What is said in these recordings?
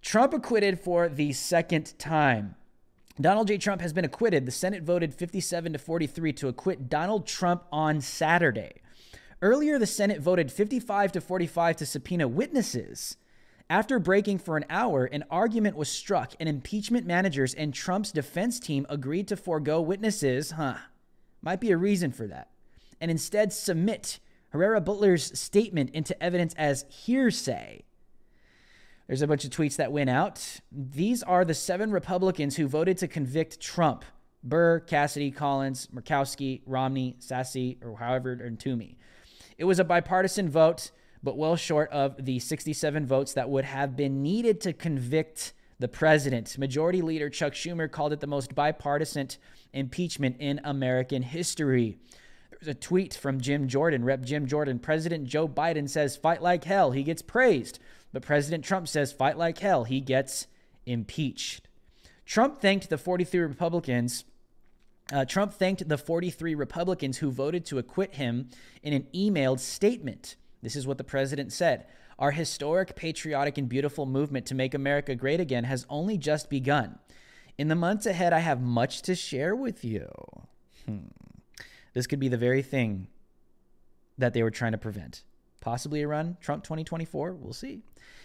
Trump acquitted for the second time. Donald J. Trump has been acquitted. The Senate voted 57-43 to acquit Donald Trump on Saturday. Earlier, the Senate voted 55-45 to subpoena witnesses. After breaking for an hour, an argument was struck, and impeachment managers and Trump's defense team agreed to forego witnesses. Might be a reason for that. And instead submit Herrera Butler's statement into evidence as hearsay. There's a bunch of tweets that went out. These are the 7 Republicans who voted to convict Trump: Burr, Cassidy, Collins, Murkowski, Romney, Sassy, or however, and Toomey. It was a bipartisan vote, but well short of the 67 votes that would have been needed to convict the president. Majority Leader Chuck Schumer called it the most bipartisan impeachment in American history. There's a tweet from Jim Jordan, Rep. Jim Jordan. President Joe Biden says, fight like hell. He gets praised. But President Trump says, fight like hell. He gets impeached. Trump thanked the 43 Republicans who voted to acquit him in an emailed statement. This is what the president said. Our historic, patriotic, and beautiful movement to make America great again has only just begun. In the months ahead, I have much to share with you. This could be the very thing that they were trying to prevent. Possibly a run, Trump 2024, we'll see.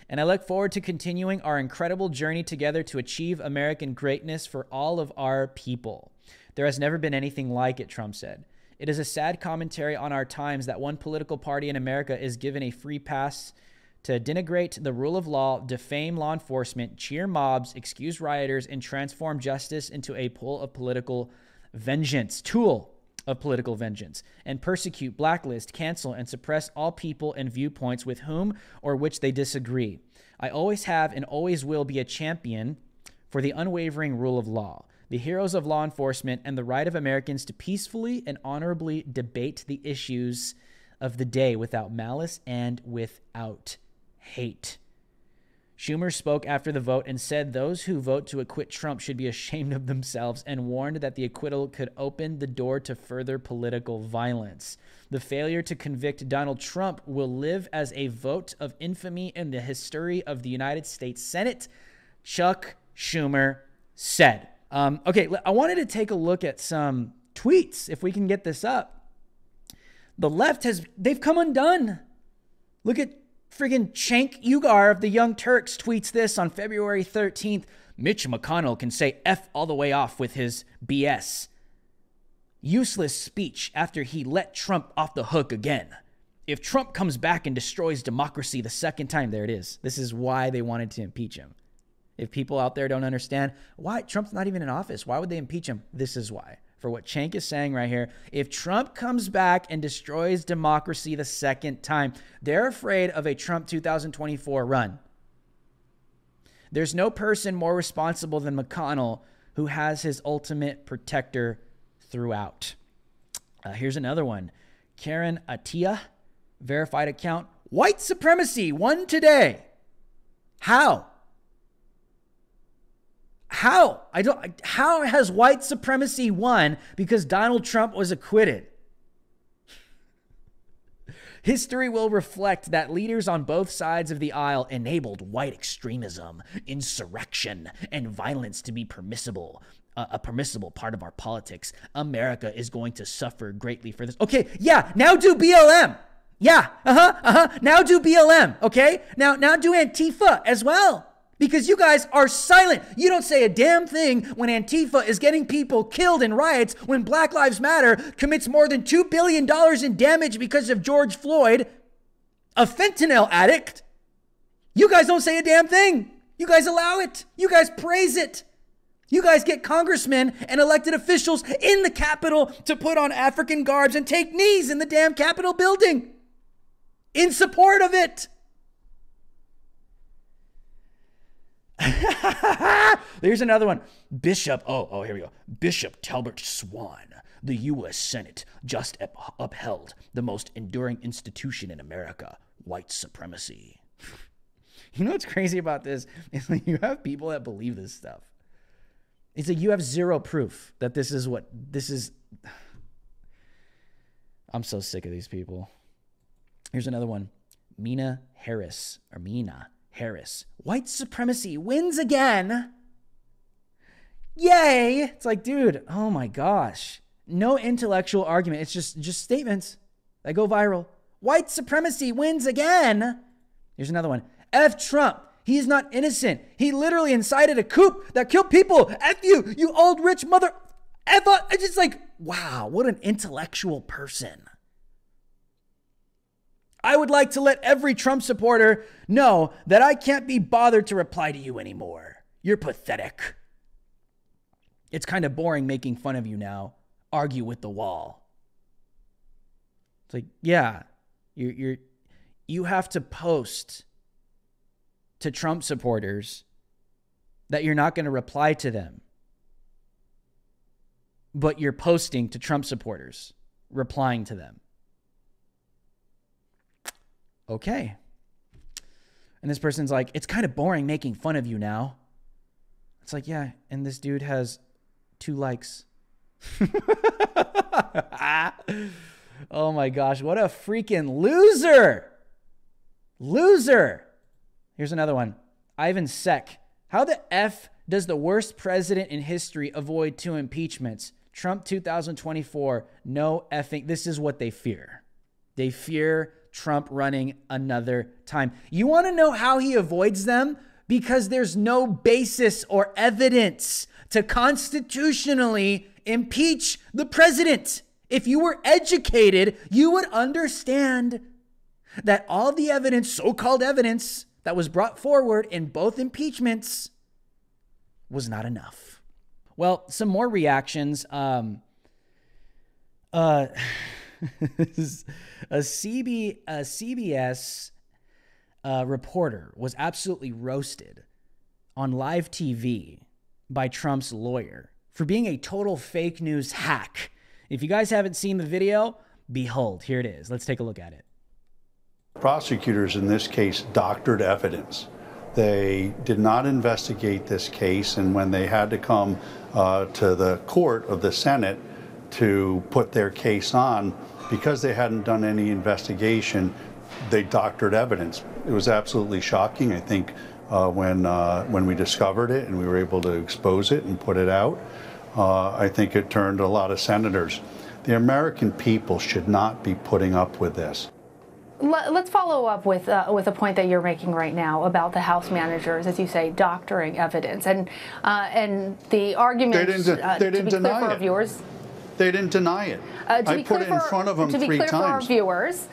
And I look forward to continuing our incredible journey together to achieve American greatness for all of our people. There has never been anything like it, Trump said. It is a sad commentary on our times that one political party in America is given a free pass to denigrate the rule of law, defame law enforcement, cheer mobs, excuse rioters, and transform justice into a tool of political vengeance, and persecute, blacklist, cancel, and suppress all people and viewpoints with whom or which they disagree. I always have and always will be a champion for the unwavering rule of law, the heroes of law enforcement, and the right of Americans to peacefully and honorably debate the issues of the day without malice and without hate. Schumer spoke after the vote and said those who vote to acquit Trump should be ashamed of themselves and warned that the acquittal could open the door to further political violence. The failure to convict Donald Trump will live as a vote of infamy in the history of the United States Senate, Chuck Schumer said. Okay, I wanted to take a look at some tweets, if we can get this up. The left they've come undone. Look at friggin' Cenk Uygur of the Young Turks tweets this on February 13th. Mitch McConnell can say F all the way off with his BS. Useless speech after he let Trump off the hook again. If Trump comes back and destroys democracy the second time, there it is. This is why they wanted to impeach him. If people out there don't understand why Trump's not even in office, why would they impeach him? This is why. For what Cenk is saying right here, if Trump comes back and destroys democracy the second time, they're afraid of a Trump 2024 run. There's no person more responsible than McConnell who has his ultimate protector throughout. Here's another one. Karen Atia, verified account. White supremacy won today. How? How has white supremacy won because Donald Trump was acquitted? History will reflect that leaders on both sides of the aisle enabled white extremism, insurrection, and violence to be permissible, a permissible part of our politics. America is going to suffer greatly for this. Okay, yeah, now do BLM. Yeah, now do BLM, okay? Now do Antifa as well. Because you guys are silent. You don't say a damn thing when Antifa is getting people killed in riots, when Black Lives Matter commits more than $2 billion in damage because of George Floyd, a fentanyl addict. You guys don't say a damn thing. You guys allow it. You guys praise it. You guys get congressmen and elected officials in the Capitol to put on African garbs and take knees in the damn Capitol building in support of it. There's another one. Bishop, here we go. Bishop Talbert Swan, the U.S. Senate just upheld the most enduring institution in America, white supremacy. You know what's crazy about this? Is like you have people that believe this stuff. It's like you have zero proof that this is what this is. I'm so sick of these people. Here's another one. Mina Harris. White supremacy wins again. Yay. It's like, dude, oh my gosh. No intellectual argument. It's just statements that go viral. White supremacy wins again. Here's another one. F Trump. He is not innocent. He literally incited a coup that killed people. F you, you old rich mother. F. It's just like, wow, what an intellectual person. I would like to let every Trump supporter know that I can't be bothered to reply to you anymore. You're pathetic. It's kind of boring making fun of you now. Argue with the wall. It's like, yeah, you have to post to Trump supporters that you're not going to reply to them. But you're posting to Trump supporters, replying to them. Okay. And this person's like, it's kind of boring making fun of you now. It's like, yeah, and this dude has 2 likes. Oh my gosh, what a freaking loser. Loser. Here's another one. Ivan Sek. How the F does the worst president in history avoid 2 impeachments? Trump 2024, no effing. This is what they fear. They fear Trump running another time. You want to know how he avoids them? Because there's no basis or evidence to constitutionally impeach the president. If you were educated, you would understand that all the evidence, so-called evidence, that was brought forward in both impeachments was not enough. Well, some more reactions. A CBS reporter was absolutely roasted on live TV by Trump's lawyer for being a total fake news hack. If you guys haven't seen the video, behold, here it is. Let's take a look at it. Prosecutors in this case doctored evidence. They did not investigate this case, and when they had to come to the court of the Senate to put their case on, because they hadn't done any investigation, they doctored evidence. It was absolutely shocking. I think when we discovered it and we were able to expose it and put it out, I think it turned a lot of senators. The American people should not be putting up with this. Let's follow up with a point that you're making right now about the House managers, as you say, doctoring evidence, and the argument. They didn't deny it. Viewers, they didn't deny it. I put it in front of them 3 times. To be clear for our viewers,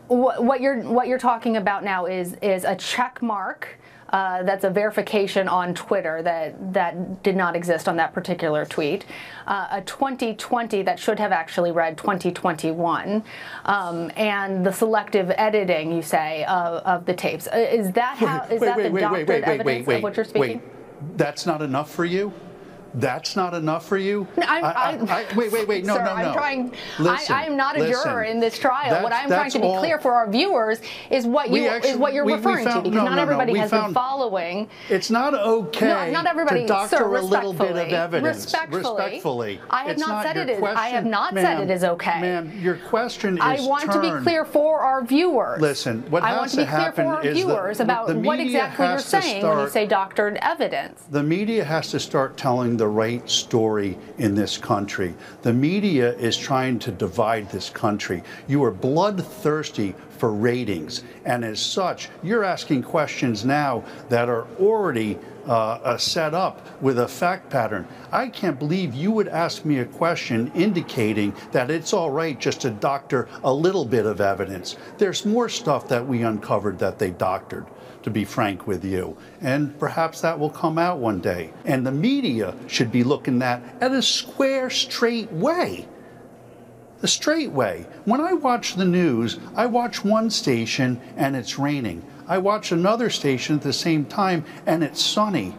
what you're talking about now is a check mark. That's a verification on Twitter that did not exist on that particular tweet. A 2020 that should have actually read 2021, and the selective editing, you say, of the tapes. Is that how? Is that the doctored evidence of what you're speaking? Wait, that's not enough for you? That's not enough for you? Wait, no, sir, no. I am not a juror in this trial. What I'm trying to be clear for our viewers is what you're referring to, because not everybody has been following. It's not okay not everybody, to doctor sir, a little bit of evidence. Respectfully. I have not said it is okay. Ma'am, your question is I want to be clear for our viewers. Listen, what has to happen is I want to be clear for our viewers about what exactly you're saying when you say doctored evidence. The media has to start telling the right story in this country. The media is trying to divide this country. You are bloodthirsty for ratings, and as such, you're asking questions now that are already set up with a fact pattern. I can't believe you would ask me a question indicating that it's all right just to doctor a little bit of evidence. There's more stuff that we uncovered that they doctored, to be frank with you. And perhaps that will come out one day. And the media should be looking at a square, straight way. The straight way. When I watch the news, I watch one station and it's raining. I watch another station at the same time and it's sunny.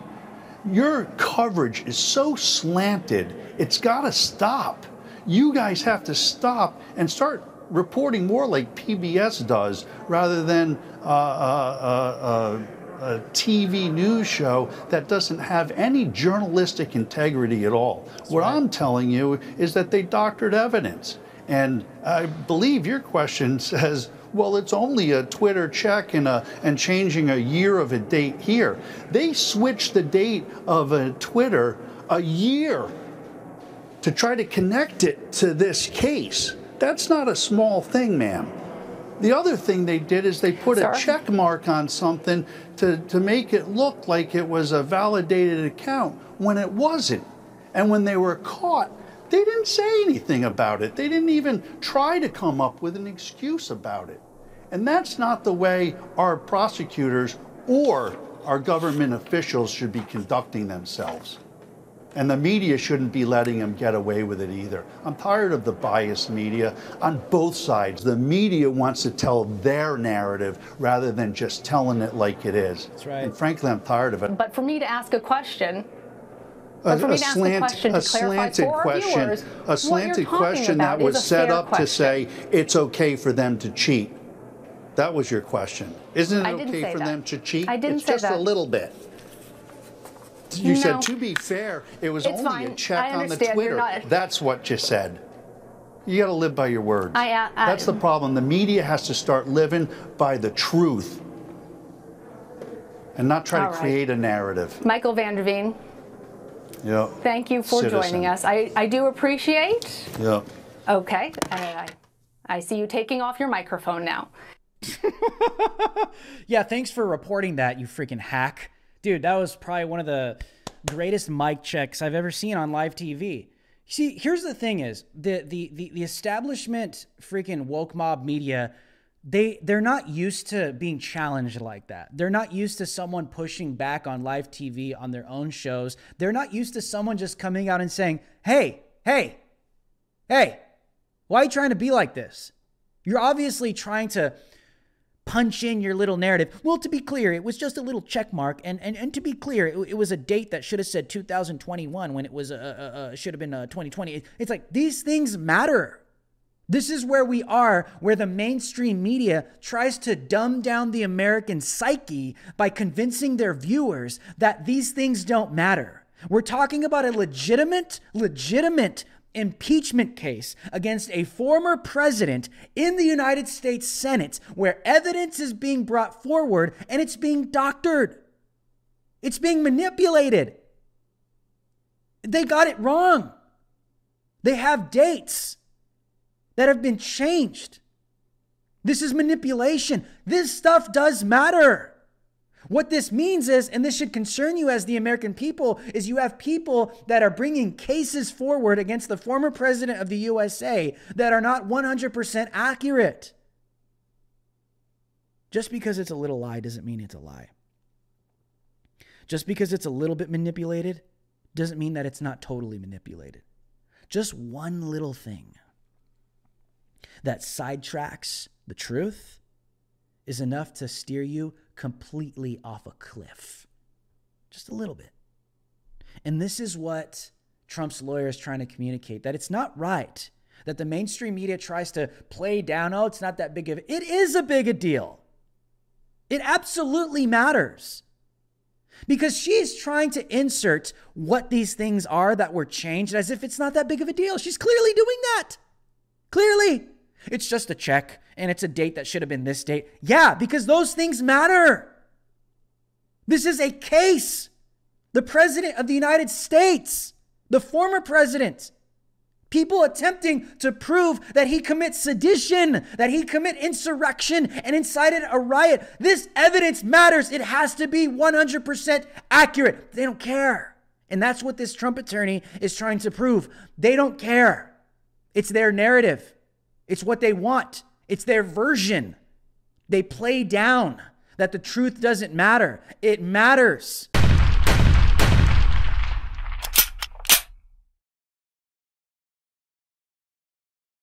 Your coverage is so slanted, it's got to stop. You guys have to stop and start reporting more like PBS does, rather than a TV news show that doesn't have any journalistic integrity at all. What I'm telling you is that they doctored evidence. And I believe your question says, well, it's only a Twitter check and changing a year of a date here. They switched the date of a Twitter a year to try to connect it to this case. That's not a small thing, ma'am. The other thing they did is they put a check mark on something to make it look like it was a validated account when it wasn't. And when they were caught, they didn't say anything about it. They didn't even try to come up with an excuse about it. And that's not the way our prosecutors or our government officials should be conducting themselves. And the media shouldn't be letting them get away with it either. I'm tired of the biased media on both sides. The media wants to tell their narrative rather than just telling it like it is. That's right. And frankly, I'm tired of it. But for me to ask a question, a slanted question that was set up to say it's okay for them to cheat. That was your question. Isn't it okay for them to cheat? I didn't say that. It's just a little bit. You said, to be fair, it was only a check on the Twitter. That's what you said. You got to live by your words. That's the problem. The media has to start living by the truth and not try to create a narrative. Michael Van Der Veen, thank you for joining us. I do appreciate. Yeah. Okay. I see you taking off your microphone now. Yeah, thanks for reporting that, you freaking hack. Dude, that was probably one of the greatest mic checks I've ever seen on live TV. See, here's the thing is, the establishment freaking woke mob media, they're not used to being challenged like that. They're not used to someone pushing back on live TV on their own shows. They're not used to someone just coming out and saying, hey, why are you trying to be like this? You're obviously trying to punch in your little narrative. Well, to be clear, it was just a little check mark. And to be clear, it was a date that should have said 2021 when it was should have been 2020. It's like, these things matter. This is where we are, where the mainstream media tries to dumb down the American psyche by convincing their viewers that these things don't matter. We're talking about a legitimate impeachment case against a former president in the United States Senate, where evidence is being brought forward and it's being doctored. It's being manipulated. They got it wrong. They have dates that have been changed. This is manipulation. This stuff does matter. What this means is, and this should concern you as the American people, is you have people that are bringing cases forward against the former president of the USA that are not 100% accurate. Just because it's a little lie doesn't mean it's a lie. Just because it's a little bit manipulated doesn't mean that it's not totally manipulated. Just one little thing that sidetracks the truth is enough to steer you completely off a cliff. Just a little bit. And this is what Trump's lawyer is trying to communicate, that it's not right that the mainstream media tries to play down, oh, it's not that big of a... It is a big a deal. It absolutely matters. Because she's trying to insert what these things are that were changed as if it's not that big of a deal. She's clearly doing that. Clearly. It's just a check, and it's a date that should have been this date. Yeah, because those things matter. This is a case. The president of the United States, the former president, people attempting to prove that he commits sedition, that he commit insurrection and incited a riot. This evidence matters. It has to be 100% accurate. They don't care. And that's what this Trump attorney is trying to prove. They don't care. It's their narrative. It's what they want. It's their version. They play down that the truth doesn't matter. It matters.